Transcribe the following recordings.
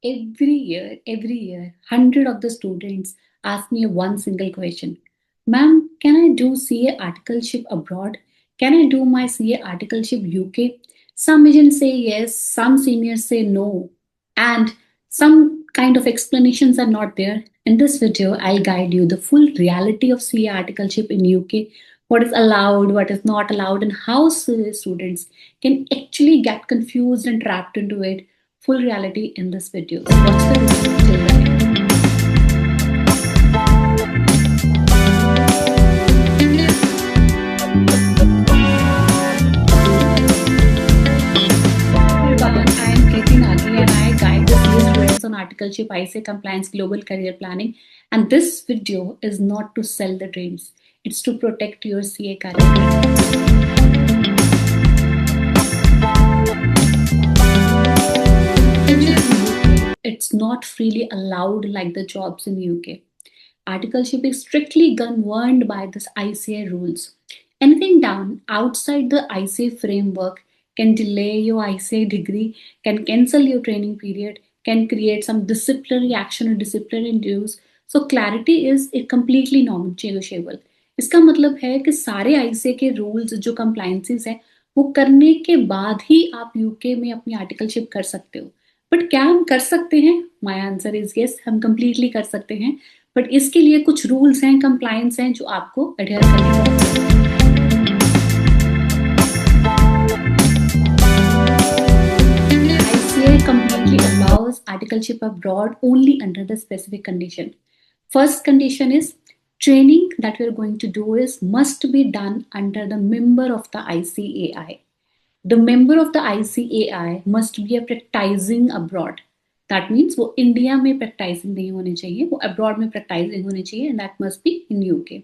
Every year, hundred of the students ask me one single question. Ma'am, can I do CA articleship abroad? Can I do my CA articleship UK? Some agents say yes, some seniors say no, and some kind of explanations are not there. In this video, I'll guide you the full reality of CA articleship in UK, what is allowed, what is not allowed, and how CA students can actually get confused and trapped into it. Full reality in this video. So watch the video till the end. Everyone, I am Kriti Nagi and I guide the CA students on articleship, ICA compliance, global career planning. And this video is not to sell the dreams. It's to protect your CA career. It's not freely allowed like the jobs in UK. Articleship is strictly governed by this ICA rules. Anything done outside the ICA framework can delay your ICA degree, can cancel your training period, can create some disciplinary action or disciplinary dues. So clarity is completely non-negotiable. इसका मतलब है कि सारे ICA के rules जो compliances हैं वो करने के बाद ही आप यूके में अपनी आर्टिकलशिप कर सकते हो. बट क्या हम कर सकते हैं? माय आंसर इज यस, हम कंप्लीटली कर सकते हैं. बट इसके लिए कुछ रूल्स हैं, कंप्लायंस हैं जो आपको अडेयर करने होंगे. ICA completely allows articleship abroad only under the specific condition. First condition is training that we are going to do is must be done under the member of the ICAI. The member of the ICAI must be a practicing abroad. That means वो India में practising नहीं होनी चाहिए, वो abroad में practising होनी चाहिए, and that must be in UK.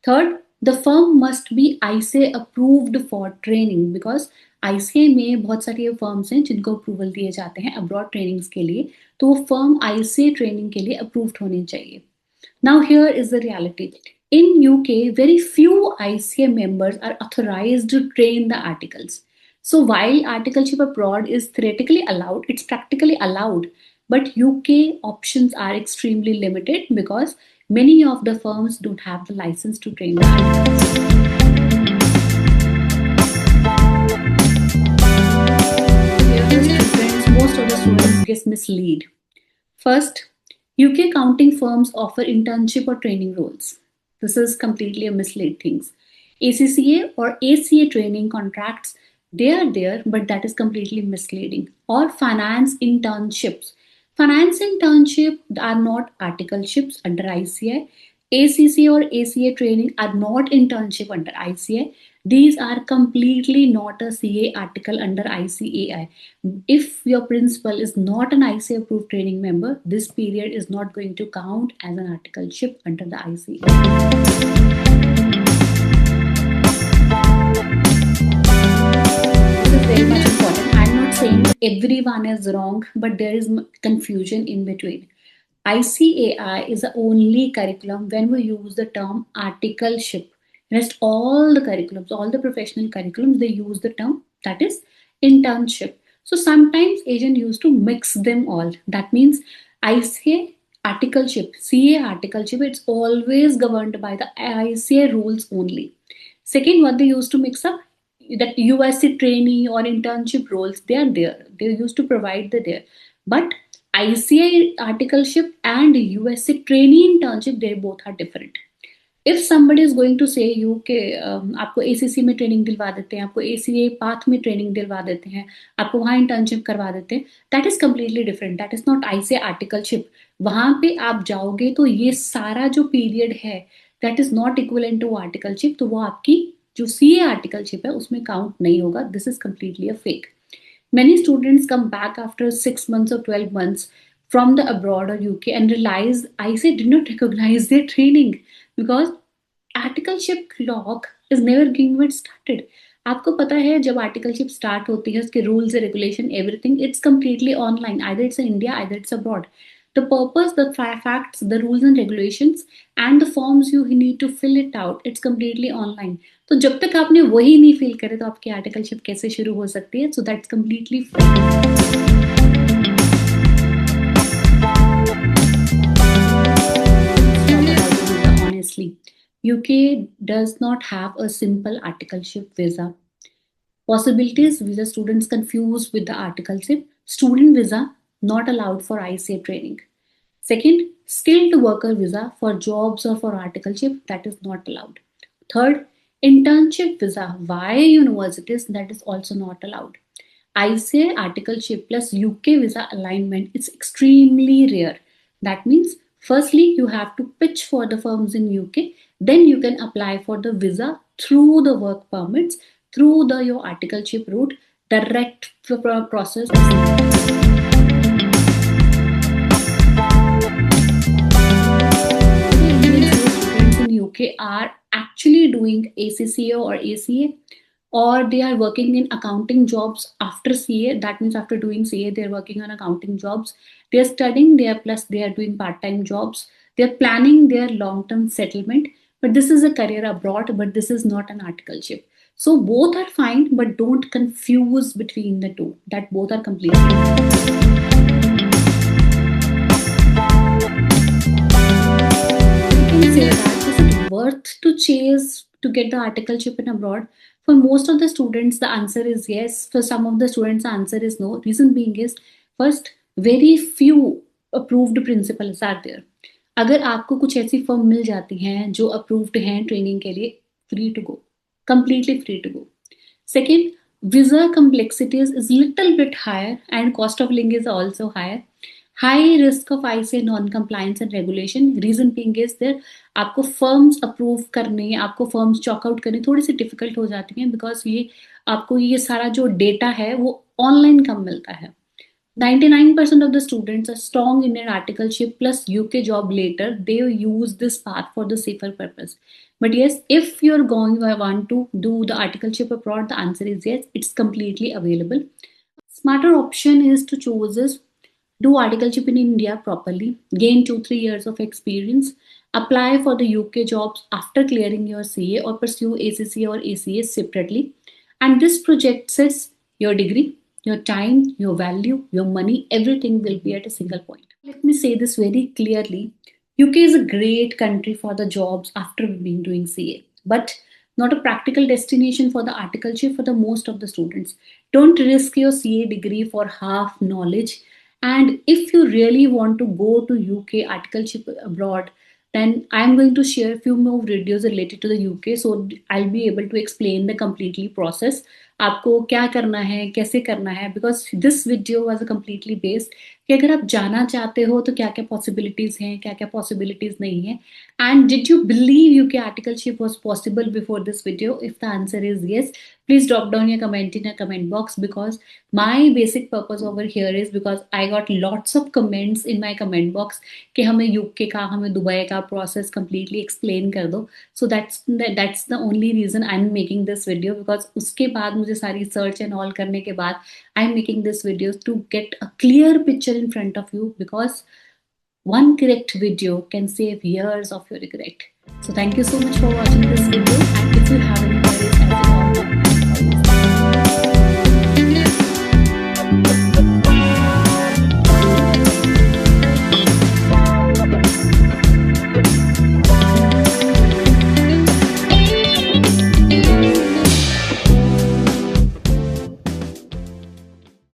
Third, the firm must be ICA approved for training, because ICA में बहुत सारी फर्म्स हैं जिनको अप्रूवल दिए जाते हैं अब्रॉड ट्रेनिंग्स के लिए, तो वो फर्म आईसीए ट्रेनिंग के लिए अप्रूव्ड होनी चाहिए. Now here is the reality. In UK, very few ICA members are authorized to train the articles. So while articleship abroad is theoretically allowed, it's practically allowed. But UK options are extremely limited because many of the firms don't have the license to train the articles. Most of the students get misled. First, UK accounting firms offer internship or training roles. This is completely a mislead things. ACCA or ACA training contracts, they are there, but that is completely misleading. Or finance internships. Finance internships are not articleships under ICA. ACCA or ACA training are not internship under ICA. These are completely not a CA article under ICAI. If your principal is not an ICA approved training member, this period is not going to count as an articleship under the ICA. This is very much important. I'm not saying everyone is wrong, but there is confusion in between. ICAI is the only curriculum when we use the term articleship. Rest all the curriculums, all the professional curriculums, they use the term that is internship. So sometimes agent used to mix them all. That means ICA articleship, CA articleship, it's always governed by the ICA rules only. Second, what they used to mix up, that USC trainee or internship roles, they are there. They used to provide the there. But ICA articleship and USC trainee internship, they both are different. If somebody is going to say you कि आपको ACC में training दिलवा देते हैं, आपको ACA path में training दिलवा देते हैं, आपको वहाँ इंटर्नशिप करवा देते हैं, that is completely different. That is not ICA articleship. वहाँ पे आप जाओगे तो ये सारा जो पीरियड है that is not equivalent to articleship, तो वो आपकी जो CA आर्टिकलशिप है उसमें काउंट नहीं होगा. This is completely a fake. Many students come back after 6 months or 12 months from the abroad or UK and realize ICA did not recognize their training because articleship clock is never getting started. आपको पता है जब articleship start होती है उसके rules regulation everything it's completely online. Either it's India, either it's abroad. The purpose, the facts, the rules and regulations and the forms you need to fill it out, it's completely online. तो जब तक आपने वही नहीं fill करे तो आपकी articleship कैसे शुरू हो सकती है? So that's completely free. UK does not have a simple articleship visa. Possibilities: visa students confused with the articleship. Student visa not allowed for ICA training. Second, skilled worker visa for jobs or for articleship, that is not allowed. Third, internship visa via universities, that is also not allowed. ICA articleship plus UK visa alignment is extremely rare. That means, firstly, you have to pitch for the firms in UK, then you can apply for the visa through the work permits, through the your articleship route. Direct process. Students in UK are actually doing ACCA or ACA, or they are working in accounting jobs after CA. That means after doing CA, they are working on accounting jobs. They are studying there, plus they are doing part-time jobs. They are planning their long-term settlement. But this is a career abroad, but this is not an articleship. So both are fine, but don't confuse between the two. That both are completely say that is it worth to chase to get the articleship in abroad? For most of the students, the answer is yes. For some of the students, the answer is no. Reason being is, first, very few approved principals are there. अगर आपको कुछ ऐसी firm मिल जाती हैं जो approved हैं training के लिए, free to go, completely free to go. Second, visa complexities is little bit higher and cost of living is also higher. High risk of ICA non-compliance and regulation. Reason being is there, आपको firms approve करने, आपको firms chalk out करने थोड़ी सी difficult हो जाती हैं, because ये आपको ये सारा जो data है वो online कम मिलता है. 99% of the students are strong in their articleship plus UK job later. They use this path for the safer purpose. But yes, if you're going want to do the articleship abroad, the answer is yes, it's completely available. Smarter option is to choose is do articleship in India properly, gain 2-3 years of experience, apply for the UK jobs after clearing your CA, or pursue ACCA or ACA separately. And this project says your degree, your time, your value, your money, everything will be at a single point. Let me say this very clearly. UK is a great country for the jobs after being doing CA, but not a practical destination for the articleship for the most of the students. Don't risk your CA degree for half knowledge. And if you really want to go to UK articleship abroad, then I'm going to share a few more videos related to the UK, so I'll be able to explain the completely process. आपको क्या करना है, कैसे करना है, because this video was a completely based कि अगर आप जाना चाहते हो तो क्या क्या possibilities हैं, क्या क्या possibilities नहीं है. And did you believe UK articleship was possible before this video? If the answer is yes, please drop down your comment in a comment box, because my basic purpose over here is because I got lots of comments in my comment box कि हमें UK का, हमें Dubai का process completely explain कर दो. So that's the only reason I'm making this video, because उसके बाद मुझे सारी search and all करने के बाद I'm making this video to get a clear picture in front of you, because one correct video can save years of your regret. So thank you so much for watching this video, and if you have any queries